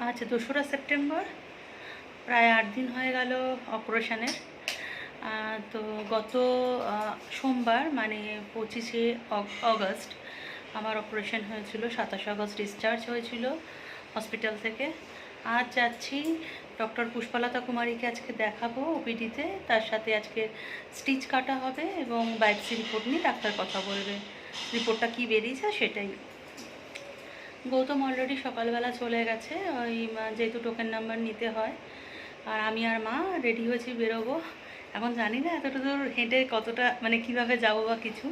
আজ 2রা সেপ্টেম্বর, প্রায় 8 দিন হয়ে গেল অপারেশনের। তো গত সোমবার মানে 25শে অগস্ট আমার অপারেশন হয়েছিল। 27 আগস্ট ডিসচার্জ হয়েছিল হসপিটাল থেকে। আজ যাচ্ছি ডক্টর পুষ্পলতা কুমারীকে, আজকে দেখাবো ওপিডিতে। তার সাথে আজকে স্টিচ কাটা হবে এবং বায়োপসি রিপোর্ট নিয়ে ডাক্তার কথা বলবে। রিপোর্টটা কী বেরিয়েছে সেটাই। গৌতম অলরেডি সকালবেলা চলে গেছে, ওই যেহেতু টোকেন নাম্বার নিতে হয়। আর আমি আর মা রেডি হয়েছি, বেরোবো। এখন জানি না এতটা দূর হেঁটে কতটা মানে কিভাবে যাবো বা কিছু,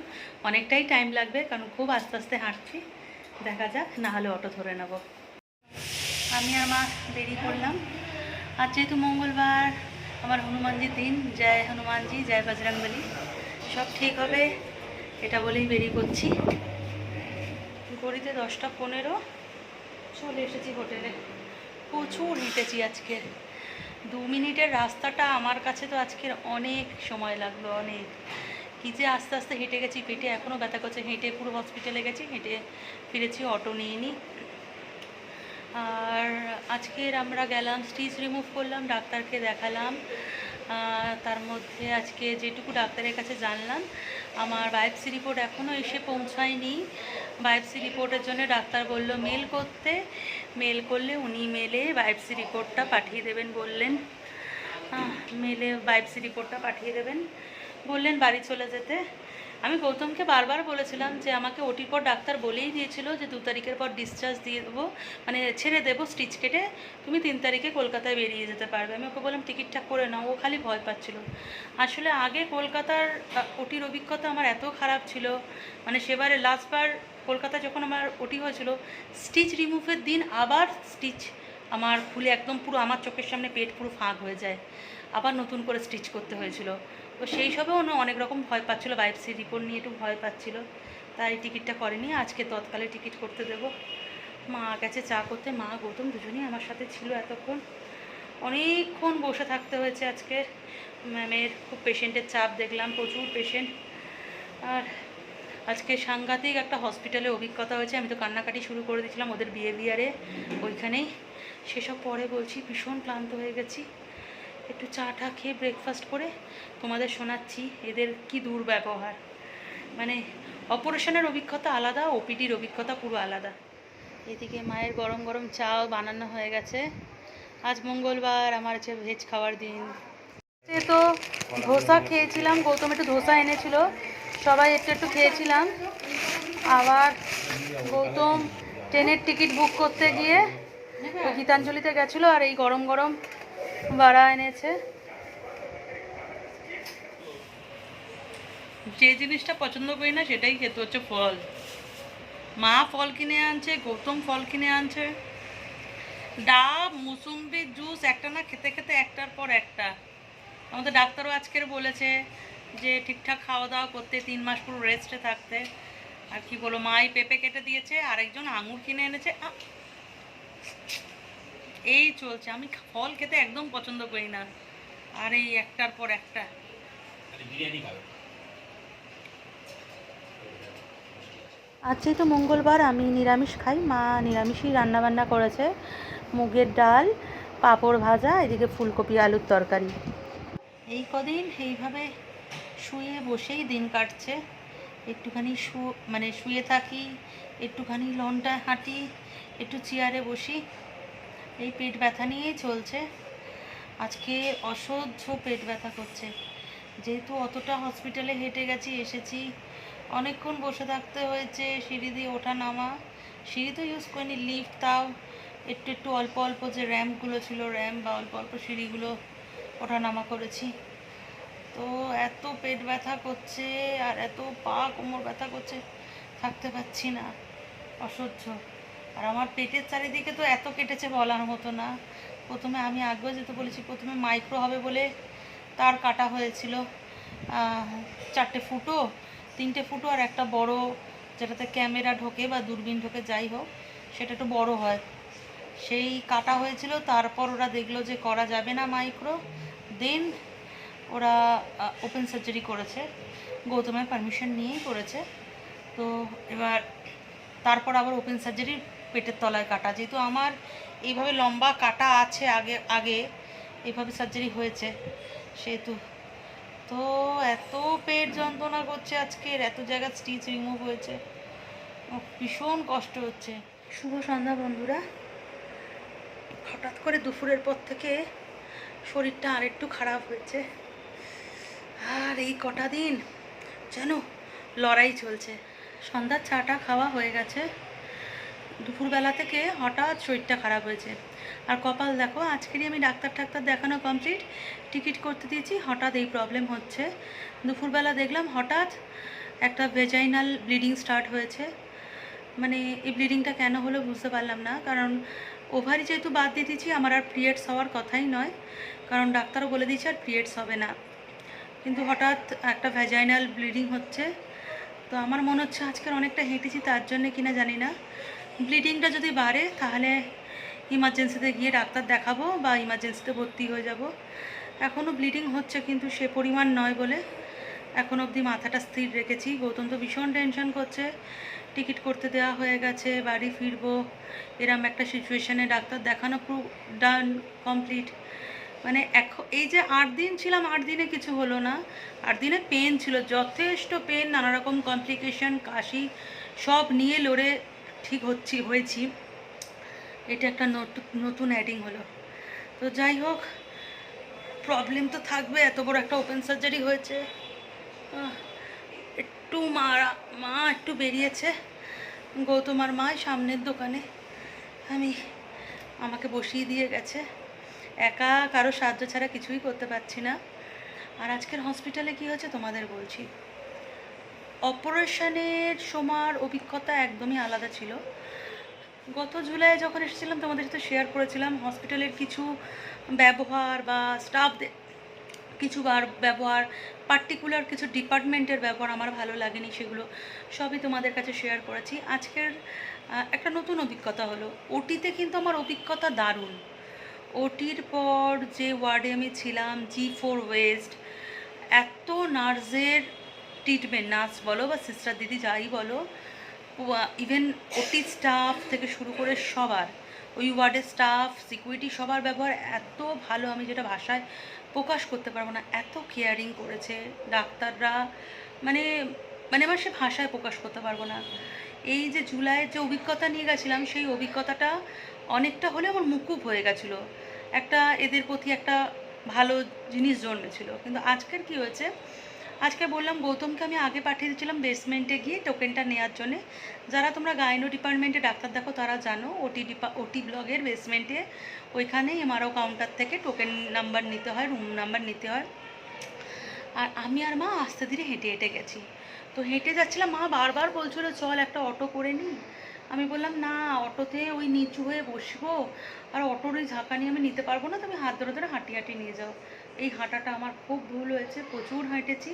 অনেকটাই টাইম লাগবে কারণ খুব আস্তে আস্তে হাঁটছি। দেখা যাক, না হলে অটো ধরে নেব। আমি আর মা বেরিয়ে পড়লাম। আজ যেহেতু মঙ্গলবার, আমার হনুমানজির দিন, জয় হনুমানজি, জয় বজরংবলী, সব ঠিক হবে এটা বলেই বেরিয়ে পড়ছি। ঘড়িতে 10টা 15, চলে এসেছি হোটেলে। প্রচুর হেঁটেছি আজকে। 2 মিনিটের রাস্তাটা আমার কাছে তো আজকের অনেক সময় লাগলো, অনেক। কী যে আস্তে আস্তে হেঁটে গেছি, পেটে এখনও ব্যথা করছে। হেঁটে পুরো হসপিটালে গেছি, হেঁটে ফিরেছি, অটো নিয়ে নিই। আর আজকের আমরা গেলাম, স্টিচ রিমুভ করলাম, ডাক্তারকে দেখালাম। তার মধ্যে আজকে যেটুকু ডাক্তারের কাছে জানলাম, আমার বায়োপসি রিপোর্ট এখনও এসে পৌঁছায়নি। বায়োপসি রিপোর্টের জন্য ডাক্তার বলল মেল করতে, মেল করলে উনি মেলে বায়োপসি রিপোর্টটা পাঠিয়ে দেবেন বললেন। মেলে বায়োপসি রিপোর্টটা পাঠিয়ে দেবেন বললেন, বাড়ি চলে যেতে। আমি গৌতমকে বারবার বলেছিলাম যে আমাকে ওটির পর ডাক্তার বলেই দিয়েছিল যে 2 তারিখের পর ডিসচার্জ দিয়ে দেবো, মানে ছেড়ে দেবো স্টিচ কেটে, তুমি 3 তারিখে কলকাতায় বেরিয়ে যেতে পারবে। আমি ওকে বললাম টিকিটটা করে নাও, ও খালি ভয় পাচ্ছিল। আসলে আগে কলকাতার ওটির অভিজ্ঞতা আমার এত খারাপ ছিল, মানে সেবারে লাস্টবার কলকাতায় যখন আমার ওটি হয়েছিল, স্টিচ রিমুভের দিন আবার স্টিচ আমার খুলে একদম পুরো আমার চোখের সামনে পেট পুরো ফাঁক হয়ে যায়, আবার নতুন করে স্টিচ করতে হয়েছিল। তো সেই সবেও অনেক রকম ভয় পাচ্ছিলো, বায়োপসি রিপোর্ট নিয়ে একটু ভয় পাচ্ছিল, তাই টিকিটটা করেনি। আজকে তৎকালে টিকিট করতে দেবো। মা গেছে চা করতে, মা গৌতম দুজনেই আমার সাথে ছিল এতক্ষণ। অনেকক্ষণ বসে থাকতে হয়েছে আজকে। ম্যামের খুব পেশেন্টের চাপ দেখলাম, প্রচুর পেশেন্ট। আর আজকে সাংঘাতিক একটা হসপিটালে অভিজ্ঞতা হয়েছে। আমি তো কান্নাকাটি শুরু করে দিয়েছিলাম ওদের বিহেভিয়ারে, ওইখানেই। সেসব পরে বলছি, ভীষণ ক্লান্ত হয়ে গেছি। একটু চা টা খেয়ে ব্রেকফাস্ট করে তোমাদের শোনাচ্ছি এদের কি দুর্ব্যবহার। মানে অপারেশনের অভিজ্ঞতা আলাদা, ওপিডির অভিজ্ঞতা পুরো আলাদা। এদিকে মায়ের গরম গরম চাও বানানো হয়ে গেছে। আজ মঙ্গলবার, আমার হচ্ছে ভেজ খাওয়ার দিন। তো ধোসা খেয়েছিলাম, গৌতম একটু ধোসা এনেছিল, সবাই একটু একটু খেয়েছিলাম। আবার গৌতম ট্রেনের টিকিট বুক করতে গিয়ে গীতাঞ্জলিতে গেছিলো, আর এই গরম গরম বাড়া এনেছে। যে জিনিসটা পছন্দ করি না সেটাই খেতে হচ্ছে, ফল। মা ফল কিনে আনছে, গৌতম ফল কিনে আনছে, ডাব, মুসুম্বির জুস একটা না খেতে খেতে একটার পর একটা। আমাদের ডাক্তারও আজকের বলেছে যে ঠিকঠাক খাওয়া দাওয়া করতে, 3 মাস পুরো রেস্টে থাকতে। আর কি বলো, মাই পেঁপে কেটে দিয়েছে, আরেকজন আঙুর কিনে এনেছে। এই চলছে। আমি ফল খেতে একদম পছন্দ করি না, আর এই একটার পর একটা। আজ যেহেতু মঙ্গলবার, আমি নিরামিষ খাই। মা নিরামিষই রান্নাবান্না করেছে, মুগের ডাল, পাঁপড় ভাজা, এদিকে ফুলকপি আলুর তরকারি। এই কদিন এইভাবে শুয়ে বসেই দিন কাটছে। একটুখানি মানে শুয়ে থাকি, একটুখানি লনটা হাঁটি, একটু চেয়ারে বসি, এই পেট ব্যথা নিয়েই চলছে। আজকে অসহ্য পেট ব্যথা করছে, যেহেতু অতটা হসপিটালে হেঁটে গেছি, এসেছি, অনেকক্ষণ বসে থাকতে হয়েছে, সিঁড়ি দিয়ে ওঠা নামা। সিঁড়ি তো ইউজ করিনি, লিফট তাও একটু একটু অল্প অল্প যে র্যাম্পগুলো ছিল, র্যাম্প বা অল্প অল্প সিঁড়িগুলো ওঠা নামা করেছি। তো এত পেট ব্যথা করছে আর এত পা কোমর ব্যথা করছে, থাকতে পারছি না, অসহ্য। আর আমার পেটের চারিদিকে তো এত কেটেছে বলার মতো না। প্রথমে আমি আগেও যেতে বলেছি, প্রথমে মাইক্রো হবে বলে তার কাটা হয়েছিল 4টে ফুটো, 3টে ফুটো আর একটা বড়, যেটাতে ক্যামেরা ঢোকে বা দূরবীন ঢোকে, যাই হোক সেটা একটু বড় হয়, সেই কাটা হয়েছিল। তারপর ওরা দেখলো যে করা যাবে না মাইক্রো, দেন ওরা ওপেন সার্জারি করেছে, গৌতমের পারমিশন নিয়েই করেছে। তো এবার তারপর আবার ওপেন সার্জারির পেটের তলায় কাটা, যেহেতু আমার এইভাবে লম্বা কাটা আছে আগে আগে এইভাবে সার্জারি হয়েছে সেহেতু। তো এত পেট যন্ত্রণা করছে আজকের, এত জায়গা স্টিচ রিমুভ হয়েছে, ভীষণ কষ্ট হচ্ছে। শুভ সন্ধ্যা বন্ধুরা। হঠাৎ করে দুপুরের পর থেকে শরীরটা আরেকটু খারাপ হয়েছে, আর এই কটা দিন যেন লড়াই চলছে। সন্ধ্যার চাটা খাওয়া হয়ে গেছে, দুপুরবেলা থেকে হঠাৎ শরীরটা খারাপ হয়েছে। আর কপাল দেখো, আজকেরই আমি ডাক্তার দেখানো কমপ্লিট, টিকিট করতে দিয়েছি, হঠাৎ এই প্রবলেম হচ্ছে। দুপুরবেলা দেখলাম হঠাৎ একটা ভেজাইনাল ব্লিডিং স্টার্ট হয়েছে। মানে এই ব্লিডিংটা কেন হলো বুঝতে পারলাম না, কারণ ওভারি যেহেতু বাদ দিয়ে দিয়েছি, আমার আর পিরিয়ডস হওয়ার কথাই নয়, কারণ ডাক্তারও বলে দিয়েছে আর পিরিয়ডস হবে না। কিন্তু হঠাৎ একটা ভ্যাজাইনাল ব্লিডিং হচ্ছে। তো আমার মনে হচ্ছে আজকের অনেকটা হেঁটেছি তার জন্যে কিনা জানি না, ব্লিডিংটা যদি বাড়ে তাহলে ইমার্জেন্সিতে গিয়ে ডাক্তার দেখাবো বা ইমার্জেন্সিতে ভর্তি হয়ে যাব। এখনও ব্লিডিং হচ্ছে কিন্তু সে পরিমাণ নয় বলে এখন অবধি মাথাটা স্থির রেখেছি। গৌতম তো ভীষণ টেনশন করছে, টিকিট করতে দেওয়া হয়ে গেছে, বাড়ি ফিরবো এরম একটা সিচুয়েশানে, ডাক্তার দেখানো পুরো ডান কমপ্লিট। মানে এই যে 8 দিন ছিলাম, 8 দিনে কিছু হলো না, 8 দিনে পেন ছিল, যথেষ্ট পেন, নানা রকম কমপ্লিকেশন, কাশি সব নিয়ে লড়ে ঠিক হয়েছি। এটা একটা নতুন অ্যাডিং হলো। তো যাই হোক, প্রবলেম তো থাকবে, এত বড় একটা ওপেন সার্জারি হয়েছে। একটু মা একটু বেরিয়েছে, গৌতম আর মা সামনের দোকানে, আমাকে বসিয়ে দিয়ে গেছে। একা কারো সাহায্য ছাড়া কিছুই করতে পারছি না। আর আজকের হসপিটালে কি হয়েছে তোমাদের বলছি। অপারেশনের সময়ের অভিজ্ঞতা একদমই আলাদা ছিল। গত জুলাই যখন এসেছিলাম তোমাদের সাথে শেয়ার করেছিলাম হসপিটালের কিছু ব্যবহার বা স্টাফদের কিছু ব্যবহার, পার্টিকুলার কিছু ডিপার্টমেন্টের ব্যবহার আমার ভালো লাগেনি, সেগুলো সবই তোমাদের কাছে শেয়ার করেছি। আজকের একটা নতুন অভিজ্ঞতা হলো। ওটিতে কিন্তু আমার অভিজ্ঞতা দারুণ। ওটির পর যে ওয়ার্ডে আমি ছিলাম, G4 ওয়েস্ট, এত নার্সের ট্রিটমেন্ট, নার্স বলো বা সিস্টার দিদি যাই বলো, ইভেন ওটি স্টাফ থেকে শুরু করে সবার, ওই ওয়ার্ডের স্টাফ, সিকিউরিটি, সবার ব্যবহার এত ভালো, আমি যেটা ভাষায় প্রকাশ করতে পারবো না, এত কেয়ারিং করেছে ডাক্তাররা, মানে মানে আমার সে ভাষায় প্রকাশ করতে পারবো না। এই যে জুলাইয়ের যে অভিজ্ঞতা নিয়ে গেছিলাম, সেই অভিজ্ঞতাটা অনেকটা হলে আমার মুকুব হয়ে গেছিলো, একটা এদের প্রতি একটা ভালো জিনিস জন্মেছিল। কিন্তু আজকের কি হয়েছে, আজকে বললাম গৌতমকে আমি আগে পাঠিয়ে দিয়েছিলাম বেসমেন্টে গিয়ে টোকেনটা নেওয়ার জন্যে। যারা তোমরা গাইনো ডিপার্টমেন্টে ডাক্তার দেখো তারা জানো, ওটি ব্লগের বেসমেন্টে ওইখানে এমআরও কাউন্টার থেকে টোকেন নাম্বার নিতে হয়, রুম নাম্বার নিতে হয়। আর আমি আর মা আস্তে ধীরে হেঁটে হেঁটে গেছি। তো হেঁটে যাচ্ছিলাম, মা বারবার বলছিল চল একটা অটো করে নিই। আমি বললাম না, অটোতে ওই নিচু হয়ে বসবো, আর অটোর ওই ঝাঁকা নিয়ে আমি নিতে পারবো না, তুমি হাত ধরে ধরে হাঁটি নিয়ে যাও। এই হাঁটাটা আমার খুব ভুল হয়েছে, প্রচুর হেঁটেছি,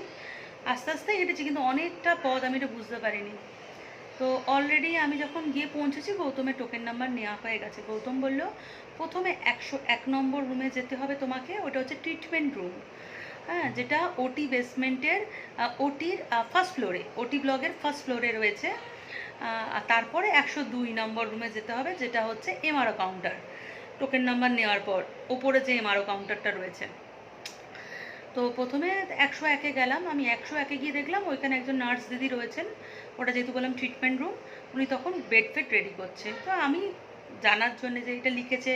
আস্তে আস্তে হেঁটেছি, কিন্তু অনেকটা পথ আমি এটা বুঝতে পারিনি। তো অলরেডি আমি যখন গিয়ে পৌঁছেছি, গৌতমের টোকেন নাম্বার নেওয়া হয়ে গেছে। গৌতম বলল প্রথমে 101 নম্বর রুমে যেতে হবে তোমাকে, ওটা হচ্ছে ট্রিটমেন্ট রুম, হ্যাঁ, যেটা ওটি বেসমেন্টের ওটির ফার্স্ট ফ্লোরে, ওটি ব্লগের ফার্স্ট ফ্লোরে রয়েছে। আর তারপরে 102 নম্বর রুমে যেতে হবে, যেটা হচ্ছে এমআরও কাউন্টার। টোকেন নাম্বার নেওয়ার পর ওপরে যে এমআরও কাউন্টারটা রয়েছে, তো প্রথমে 101-এ গেলাম। আমি 101-এ গিয়ে দেখলাম ওইখানে একজন নার্স দিদি রয়েছেন, ওটা যেহেতু বললাম ট্রিটমেন্ট রুম, উনি তখন বেড ফেড রেডি করছে। তো আমি জানার জন্যে যে এটা লিখেছে,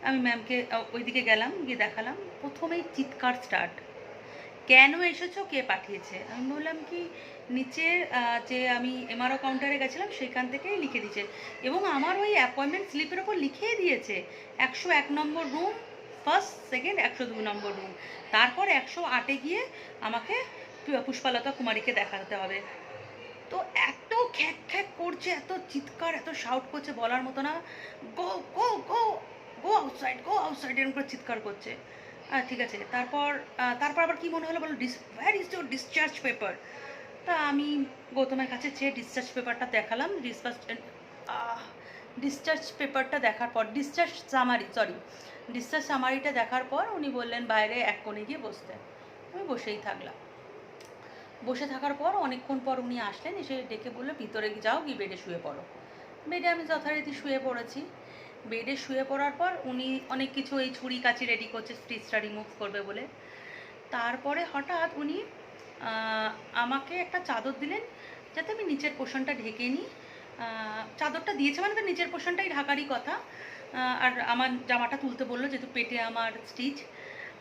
আমি ম্যামকে ওইদিকে গেলাম, গিয়ে দেখালাম। প্রথমেই চিৎকার স্টার্ট, কেন এসেছো, কে পাঠিয়েছে। আমি বললাম কি নিচের যে আমি এমআরও কাউন্টারে গেছিলাম সেখান থেকেই লিখে দিয়েছে, এবং আমার ওই অ্যাপয়েন্টমেন্ট স্লিপের ওপর লিখিয়ে দিয়েছে 101 নম্বর রুম ফার্স্ট, সেকেন্ড, 102 নম্বর রুম। তারপর 108-এ গিয়ে আমাকে পুষ্পালতা কুমারীকে দেখাতে হবে। তো এত খ্যাক করছে, এত চিৎকার, এত শাউট করছে, বলার মতো না। গো গো গো গো আউটসাইড, গো আউটসাইড, এরকম করে চিৎকার করছে। ঠিক আছে, তারপর আবার কি মনে হলো বলো, where is your discharge paper. তা আমি গৌতমের কাছে চেয়ে ডিসচার্জ পেপারটা দেখালাম। ডিসচার্জ পেপারটা দেখার পর, ডিসচার্জ সামারিটা দেখার পর উনি বললেন বাইরে এক কোণে গিয়ে বসতে। আমি বসেই থাকলাম। বসে থাকার পর অনেকক্ষণ পর উনি আসলেন, এসে ডেকে বললো ভিতরে যাও, গিয়ে বেডে শুয়ে পড়ো। বেডে আমি যথারীতি শুয়ে পড়েছি। বেডে শুয়ে পড়ার পর উনি অনেক কিছু এই ছুরি কাচি রেডি করছে স্টিচটা রিমুভ করবে বলে। তারপরে হঠাৎ উনি আহ, আমাকে একটা চাদর দিলেন যাতে আমি নিচের পোর্শনটা ঢেকে নিই। চাদরটা দিয়েছে মানে তো নিচের পোর্শনটাই ঢাকারই কথা। আর আমার জামাটা তুলতে বললো যেহেতু পেটে আমার স্টিচ।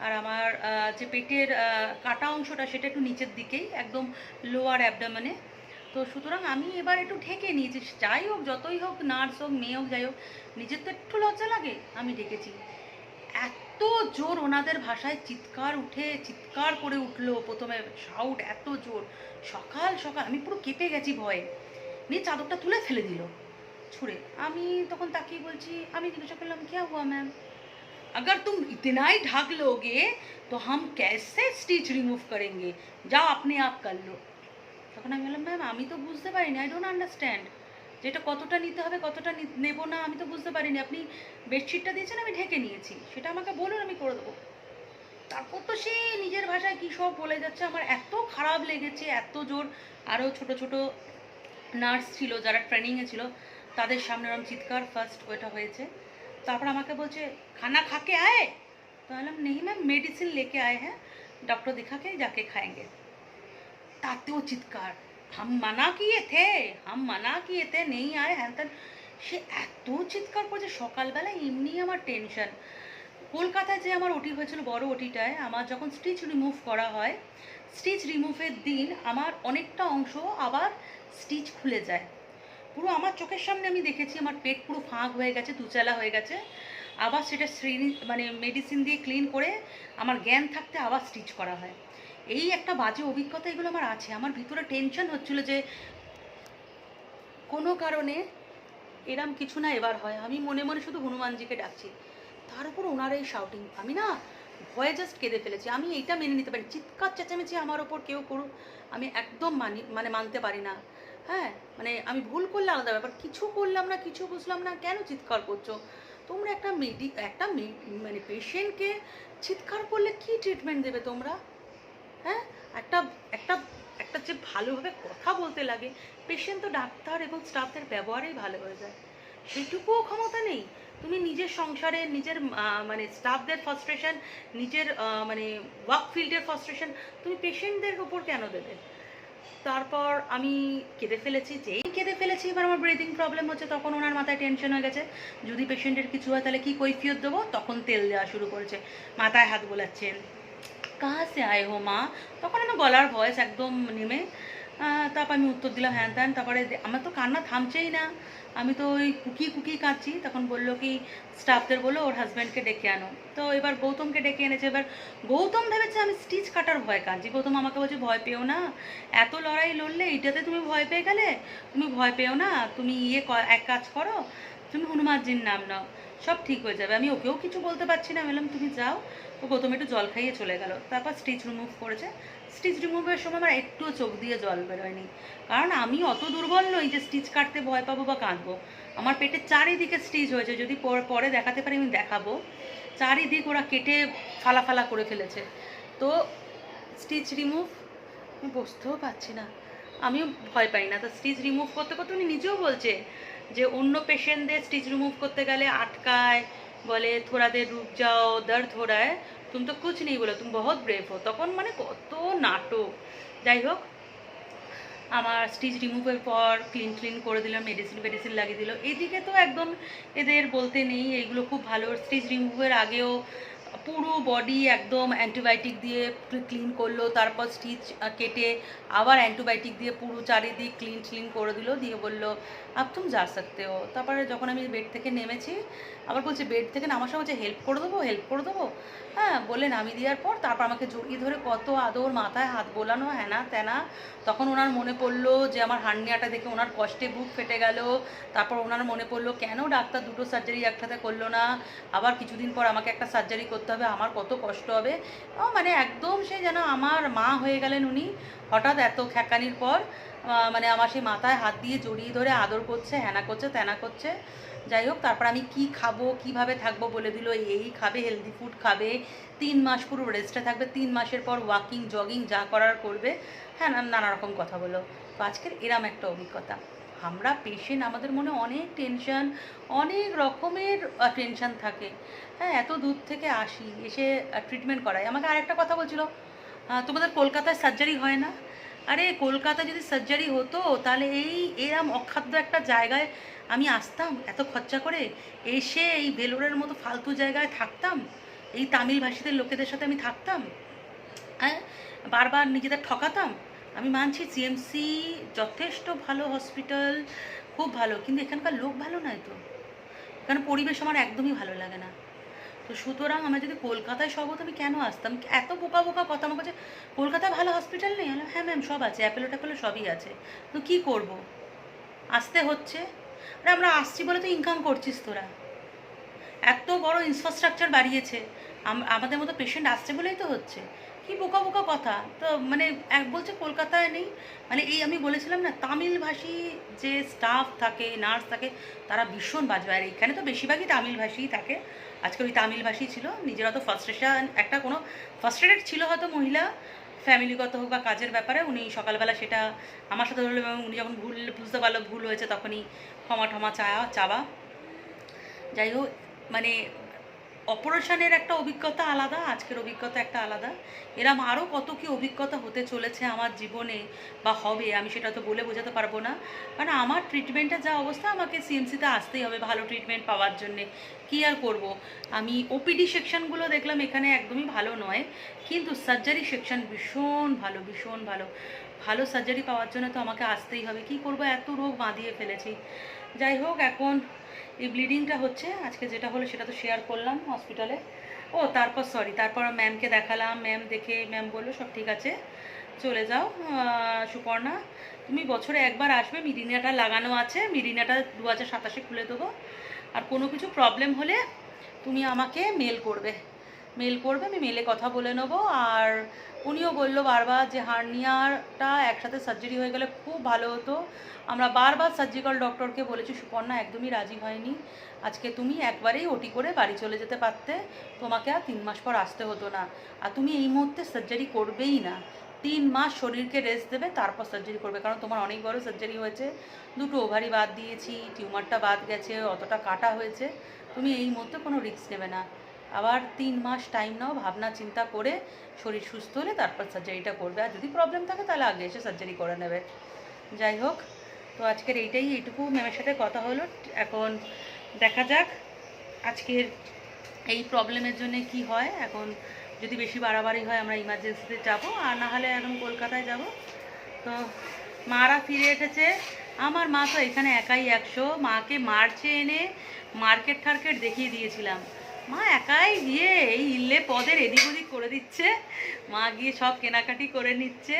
আর আমার যে পেটের কাটা অংশটা সেটা একটু নিচের দিকেই, একদম লোয়ার অ্যাবডামেনে। তো সুতরাং আমি এবার একটু ঢেকে নিয়েছি, যাই হোক যতই হোক, নার্স হোক মেয়ে হোক যাই হোক, নিজের তো একটু লজ্জা লাগে, আমি ঢেকেছি। এত জোর ওনাদের ভাষায় চিৎকার করে উঠলো প্রথমে, শাউট এত জোর, সকাল সকাল আমি পুরো কেঁপে গেছি ভয়ে। নিয়ে চাদরটা তুলে ফেলে দিল ছুঁড়ে। আমি তখন তাকিয়ে বলছি, আমি জিজ্ঞাসা করলাম क्या हुआ मैम, अगर तुम इतना ही ढक लोगे तो हम कैसे स्टिच रिमूव करेंगे, जाओ अपने आप कर लो। তখন আমি বললাম, ম্যাম আমি তো বুঝতে পারিনি, আই ডোন্ট আন্ডারস্ট্যান্ড, যেটা কতটা নিতে হবে কতটা নেবো না আমি তো বুঝতে পারিনি, আপনি বেডশিটটা দিয়েছেন আমি ঢেকে নিয়েছি, সেটা আমাকে বলুন আমি করে দেবো। তারপর তো সে নিজের ভাষায় কী সব বলে যাচ্ছে, আমার এত খারাপ লেগেছে, এত জোর। আরও ছোট ছোট নার্স ছিল যারা ট্রেনিংয়ে ছিল, তাদের সামনে ওরকম চিৎকার ফার্স্ট ওইটা হয়েছে। তারপর আমাকে বলছে খানা খাকে আয়ে, তো বললাম নেই ম্যাম মেডিসিন লেকে আয়ে হ্যাঁ, डॉक्टर दिखा के जाके खाएंगे। তাতেও চিৎকার, হাম মানা কিয়ে থে, হাম মানা কিয়ে থে নেই আয় হ্যান ত্যান। সে এত চিৎকার করছে, সকালবেলা এমনি আমার টেনশন। কলকাতায় যে আমার ওটি হয়েছিল বড় ওটিটায়, আমার যখন স্টিচ রিমুভ করা হয়, স্টিচ রিমুভের দিন আমার অনেকটা অংশ আবার স্টিচ খুলে যায়। পুরো আমার চোখের সামনে আমি দেখেছি আমার পেট পুরো ফাঁক হয়ে গেছে, দুচালা হয়ে গেছে। আবার সেটা মানে মেডিসিন দিয়ে ক্লিন করে আমার জ্ঞান থাকতে আবার স্টিচ করা হয়। এই একটা বাজে অভিজ্ঞতা এগুলো আমার আছে। আমার ভিতরে টেনশন হচ্ছিল যে কোনো কারণে এরম কিছু না এবার হয়। আমি মনে মনে শুধু হনুমানজিকে ডাকছি, তার উপর ওনার এই শাউটিং, আমি না ভয়ে জাস্ট কেঁদে ফেলেছি। আমি এইটা মেনে নিতে পারি, চিৎকার চেঁচামেচি আমার ওপর কেউ করুক আমি একদম মানতে পারি না। হ্যাঁ, মানে আমি ভুল করলে আলাদা ব্যাপার, কিছু করলাম না, কিছু বুঝলাম না, কেন চিৎকার করছো তোমরা? মানে পেশেন্টকে চিৎকার করলে কি ট্রিটমেন্ট দেবে তোমরা? হ্যাঁ, একটা একটা একটা যে ভালোভাবে কথা বলতে লাগে, পেশেন্ট তো ডাক্তার এবং স্টাফদের ব্যবহারেই ভালো হয়ে যায়, সেটুকুও ক্ষমতা নেই। তুমি নিজের সংসারে নিজের মানে স্টাফদের ফ্রাস্ট্রেশন, নিজের মানে ওয়ার্ক ফিল্ডের ফ্রাস্ট্রেশন তুমি পেশেন্টদের ওপর কেন দেবে? তারপর আমি কেঁদে ফেলেছি, যেই কেঁদে ফেলেছি এবার আমার ব্রিদিং প্রবলেম হচ্ছে, তখন ওনার মাথায় টেনশন হয়ে গেছে, যদি পেশেন্টের কিছু হয় তাহলে কি কৈফিয়ত দেবো, তখন তেল দেওয়া শুরু করেছে, মাথায় হাত বোলাচ্ছেন, কাহা সে আয়ে হো মা। তখন আমার গলার ভয়েস একদম নেমে, তারপর আমি উত্তর দিলাম হ্যান ত্যান। তারপরে আমার তো কান্না থামছেই না, আমি তো ওই কুকি কাঁদছি। তখন বললো কি স্টাফদের বললো ওর হাজব্যান্ডকে ডেকে আনো। তো এবার গৌতমকে ডেকে এনেছে। এবার গৌতম ভেবেছে আমি স্টিচ কাটার ভয় কাঁদছি। গৌতম আমাকে বলছে ভয় পেও না, এত লড়াই লড়লে এইটাতে তুমি ভয় পেয়ে গেলে, তুমি ভয় পেও না, তুমি এক কাজ করো, তুমি হনুমানজির নাম নাও, সব ঠিক হয়ে যাবে। আমি ওকেও কিছু বলতে পারছি না, বললাম তুমি যাও। তো গৌতম একটু জল খাইয়ে চলে গেল। তারপর স্টিচ রিমুভ করেছে। স্টিচ রিমুভের সময় আমার একটুও চোখ দিয়ে জল বেরোয়নি, কারণ আমি অত দুর্বল নই যে স্টিচ কাটতে ভয় পাবো বা কাঁদবো। আমার পেটের চারিদিকে স্টিচ হয়েছে, যদি পরে দেখাতে পারি আমি দেখাবো। চারিদিক ওরা কেটে ফালা ফালা করে ফেলেছে। তো স্টিচ রিমুভ আমি বসতেও পারছি না, আমিও ভয় পাই না। তো স্টিচ রিমুভ করতে করতে উনি নিজেও বলছে যে অন্য পেশেন্টদের স্টিচ রিমুভ করতে গেলে আটকায়, বলে থোড়া দের রুক যাও দর্দ हो रहा है, तुम तो कुछ नहीं बोलो, तुम बहुत ब्रेव हो। তখন মানে কত নাটক। যাই হোক, আমার স্টিচ রিমুভের পর ক্লিন করে দিলাম, মেডিসিন লাগিয়ে দিল। এইদিকে তো একদম এদের বলতে নেই, এইগুলো খুব ভালো। স্টিচ রিমুভের আগেও পুরো বডি একদম অ্যান্টিবায়োটিক দিয়ে ক্লিন করলো, তারপর স্টিচ কেটে আবার অ্যান্টিবায়োটিক দিয়ে পুরো চারিদিক ক্লিন করে দিল, দিয়ে বললো আব তুম যা সকতে হো। তারপরে যখন আমি বেড থেকে নেমেছি, আবার বলছে বেড থেকে নামার সময় যে হেল্প করে দেবো। হ্যাঁ বলে নামিয়ে দেওয়ার পর তারপর আমাকে জড়িয়ে ধরে কত আদর, মাথায় হাত বোলানো, হ্যানা ত্যানা। তখন ওনার মনে পড়লো যে আমার হার্নিয়াটা দেখে ওনার কষ্টে বুক ফেটে গেল। তারপর ওনার মনে পড়লো কেন ডাক্তার দুটো সার্জারি একসাথে করলো না, আবার কিছুদিন পর আমাকে একটা সার্জারি করতে হবে, আমার কত কষ্ট হবে। মানে একদম সে যেন আমার মা হয়ে গেলেন উনি, হঠাৎ এত খ্যাকানির পর। মানে আমার সেই মাথায় হাত দিয়ে জড়িয়ে ধরে আদর করছে, হ্যানা করছে ত্যানা করছে। যাই হোক, তারপর আমি কি খাবো কীভাবে থাকবো বলে দিল, এই খাবে, হেলদি ফুড খাবে, 3 মাস পুরো রেস্টে থাকবে, 3 মাসের পর ওয়াকিং জগিং যা করার করবে। হ্যাঁ, নানা রকম কথা বলো। তো আজকের এরম একটা অভিজ্ঞতা। আমরা পেশেন্ট, আমাদের মনে অনেক টেনশন, অনেক রকমের টেনশন থাকে। হ্যাঁ, এত দূর থেকে আসি, এসে ট্রিটমেন্ট করাই। আমাকে আরেকটা কথা বলছিল, তোমাদের কলকাতায় সার্জারি হয় না? আরে কলকাতায় যদি সার্জারি হতো তাহলে এরম অখাদ্য একটা জায়গায় আমি আসতাম এত খরচা করে, এসে এই ভেলোরের মতো ফালতু জায়গায় থাকতাম, এই তামিল ভাষীদের লোকেদের সাথে আমি থাকতাম, হ্যাঁ, বারবার নিজেদের ঠকাতাম? আমি মানছি সিএমসি যথেষ্ট ভালো হসপিটাল, খুব ভালো, কিন্তু এখানকার লোক ভালো নয় তো, এখানে পরিবেশ আমার একদমই ভালো লাগে না। তো সুতরাং আমার যদি কলকাতায় সব হতো আমি কেন আসতাম? এত বোকা বোকা কথা আমার কাছে, কলকাতায় ভালো হসপিটাল নেই? হ্যাঁ ম্যাম সব আছে, অ্যাপেলো ট্যাপেলো সবই আছে, তো কী করব, আসতে হচ্ছে। আরে আমরা আসছি বলে তো ইনকাম করছিস তোরা, এত বড় ইনফ্রাস্ট্রাকচার বাড়িয়েছে, আমাদের মতো পেশেন্ট আসছে বলেই তো হচ্ছে। কি বোকা বোকা কথা তো, মানে এক বলছে কলকাতায় নেই, মানে এই আমি বলেছিলাম না তামিলভাষী যে স্টাফ থাকে, নার্স থাকে, তারা ভীষণ বাজবে। আর এখানে তো বেশিরভাগই তামিলভাষীই থাকে। আজকে ওই তামিলভাষী ছিল, নিজের অত ফার্স্ট্রেশন, একটা কোনো ফার্স্ট্রেটেড ছিল হয়তো মহিলা, ফ্যামিলিগত হোক বা কাজের ব্যাপারে, উনি সকালবেলা সেটা আমার সাথে ধরলো, এবং উনি যখন ভুল বুঝতে পারলো ভুল হয়েছে তখনই ক্ষমা টমা চাওয়া। যাই হোক, মানে অপারেশনের একটা অভিজ্ঞতা আলাদা, আজকের অভিজ্ঞতা একটা আলাদা। এরম আরও কত কী অভিজ্ঞতা হতে চলেছে আমার জীবনে বা হবে, আমি সেটা তো বলে বোঝাতে পারবো না। কারণ আমার ট্রিটমেন্টের যা অবস্থা, আমাকে সিএমসিতে আসতেই হবে ভালো ট্রিটমেন্ট পাওয়ার জন্যে। কী আর করব, আমি ওপিডি সেকশনগুলো দেখলাম এখানে একদমই ভালো নয়, কিন্তু সার্জারি সেকশন ভীষণ ভালো, ভীষণ ভালো। ভালো সার্জারি পাওয়ার জন্য তো আমাকে আসতেই হবে, কি করব, এত রোগ বাঁধিয়ে ফেলেছি। যাই হোক, এখন এই ব্লিডিংটা হচ্ছে, আজকে যেটা হলো সেটা তো শেয়ার করলাম হসপিটালে। ও তারপর সরি, তারপর ম্যামকে দেখালাম, ম্যাম দেখে ম্যাম বললো সব ঠিক আছে, চলে যাও। সুপর্ণা, তুমি বছরে একবার আসবে, মিরিনাটা লাগানো আছে, মিরিনাটা 2027 খুলে দেবো। আর কোনো কিছু প্রবলেম হলে তুমি আমাকে মেল করবে, আমি মেলে কথা বলে নেবো। আর উনিও বললো বারবার যে হার্নিয়াটা একসাথে সার্জারি হয়ে গেলে খুব ভালো হতো। আমরা বারবার সার্জিক্যাল ডক্টরকে বলেছি, সুপর্ণা একদমই রাজি হয়নি। আজকে তুমি একবারেই ওটি করে বাড়ি চলে যেতে পারতে, তোমাকে আর 3 মাস পর আসতে হতো না। আর তুমি এই মুহূর্তে সার্জারি করবেই না, 3 মাস শরীরকে রেস্ট দেবে, তারপর সার্জারি করবে। কারণ তোমার অনেক বড় সার্জারি হয়েছে, 2টো ওভারি বাদ দিয়েছি, টিউমারটা বাদ গেছে, অতটা কাটা হয়েছে, তুমি এই মুহূর্তে কোনো রিস্ক নেবে না। আবার 3 মাস টাইম নাও, ভাবনা চিন্তা করে শরীর সুস্থ হলে তারপর সার্জারিটা করবে। আর যদি প্রবলেম থাকে তাহলে আগে এসে সার্জারি করে নেবে। যাই হোক, তো আজকের এইটুকু ম্যামের সাথে কথা হলো। এখন দেখা যাক আজকের এই প্রবলেমের জন্য কি হয়। এখন যদি বেশি বাড়াবাড়ি হয় আমরা ইমার্জেন্সিতে যাব, আর না হলে এখন কলকাতায় যাব। তো মারা ফিরে এসেছে, আমার মা তো এখানে একাই 100, মাকে মার্চে এনে মার্কেট টার্কেট দেখিয়ে দিয়েছিলাম, মা একাই গিয়ে এই ইল্লে পদের এদিক ওদিক করে দিচ্ছে, মা গিয়ে সব কেনাকাটি করে নিচ্ছে,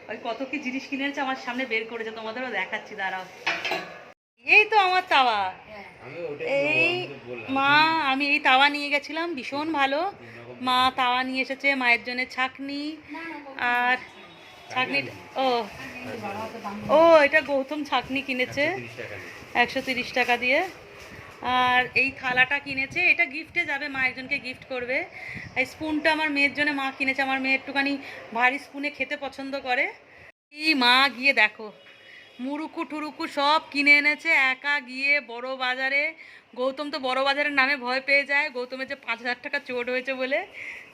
ওই কত কি জিনিস কিনেছে আমার সামনে বের করেছে, তোমাদেরও দেখাচ্ছি দাঁড়াও। এই তো আমার তাওয়া, এই মা, আমি এই তাওয়া নিয়ে গেছিলাম, ভীষণ ভালো। মা তাওয়া নিয়ে এসেছে, মায়ের জন্য ছাঁকনি, আর ছাঁকনি, ও ও এটা গৌতম ছাঁকনি কিনেছে 130 টাকা দিয়ে। আর এই থালাটা কিনেছে, এটা গিফটে যাবে, মা একজনকে গিফট করবে। এই স্পুনটা আমার মেয়ের জন্য মা কিনেছে, আমার মেয়ে একটুখানি ভারী স্পুনে খেতে পছন্দ করে। এই মা গিয়ে দেখো মুরুকু টুরুকু সব কিনে এনেছে একা গিয়ে বড় বাজারে। গৌতম তো বড় বাজারের নামে ভয় পেয়ে যায়, গৌতমের যে 5,000 টাকা চোট হয়েছে বলে।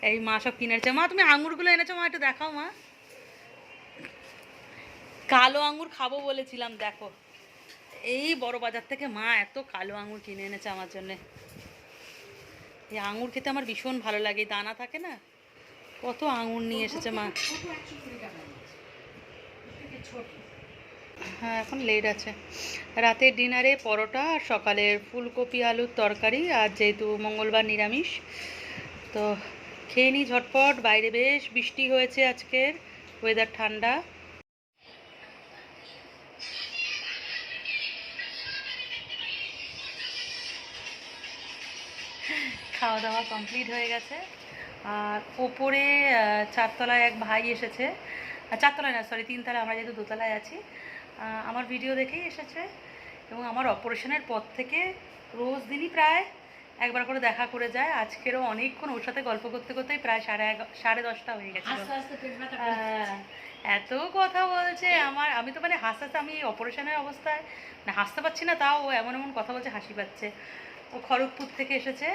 এই মা সব কিনে এনেছে। মা তুমি আঙুরগুলো এনেছো, মা একটু দেখাও। মা কালো আঙুর খাবো বলেছিলাম, দেখো এই বড় বাজার থেকে মা এত কালো আঙুর কিনে এনেছে আমার জন্যে। এই আঙুর খেতে আমার ভীষণ ভালো লাগে, দানা থাকে না, কত আঙুর নিয়ে এসেছে মা। হ্যাঁ এখন লেট আছে। রাতের ডিনারে পরোটা, আর সকালের ফুলকপি আলুর তরকারি, আর যেহেতু মঙ্গলবার নিরামিষ, তো খেয়ে নিই ঝটপট। বাইরে বেশ বৃষ্টি হয়েছে আজকের, ওয়েদার ঠান্ডা। খাওয়া দাওয়া কমপ্লিট হয়ে গেছে। আর ওপরে 4তলায় এক ভাই এসেছে, 4তলায় না সরি 3তলায়, আমরা যেহেতু দোতলায় আছি। আমার ভিডিও দেখেই এসেছে, এবং আমার অপারেশনের পর থেকে রোজ দিনই প্রায় একবার করে দেখা করে যায়। আজকেরও অনেকক্ষণ ওর সাথে গল্প করতে করতেই প্রায় 10:30 হয়ে গেছিল। হ্যাঁ, এত কথা বলছে আমি তো মানে হাসতে হাসতে, আমি অপারেশনের অবস্থায় না হাসতে পারছি না, তাও ও এমন এমন কথা বলছে হাসি পাচ্ছে। ও খড়গপুর থেকে এসেছে,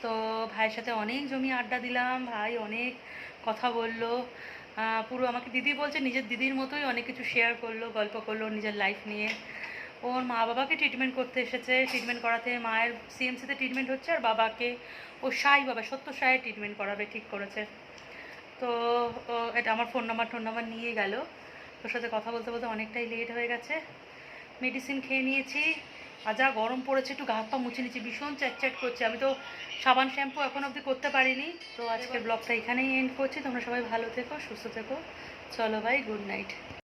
তো ভাইয়ের সাথে অনেক জমি আড্ডা দিলাম, ভাই অনেক কথা বললো। পুরো আমাকে দিদি বলছে, নিজের দিদির মতোই অনেক কিছু শেয়ার করলো, গল্প করলো নিজের লাইফ নিয়ে। ওর মা বাবাকে ট্রিটমেন্ট করতে এসেছে, ট্রিটমেন্ট করাতে মায়ের সিএমসিতে ট্রিটমেন্ট হচ্ছে, আর বাবাকে ও বাবা সত্য সাহের ট্রিটমেন্ট করাবে ঠিক করেছে। তো এটা আমার ফোন নাম্বার নিয়ে গেল। তোর সাথে কথা বলতে বলতে অনেকটাই লেট হয়ে গেছে। মেডিসিন খেয়ে নিয়েছি, আর যা গরম পড়েছে একটু গা হাত পা মুছে নিচ্ছি, ভীষণ চ্যাটচ্যাট করছে। আমি তো সাবান শ্যাম্পু এখন অবধি করতে পারিনি। তো আজকের ব্লগটা এখানেই এন্ড করছি। তোমরা সবাই ভালো থেকো, সুস্থ থেকো। চলো ভাই, গুড নাইট।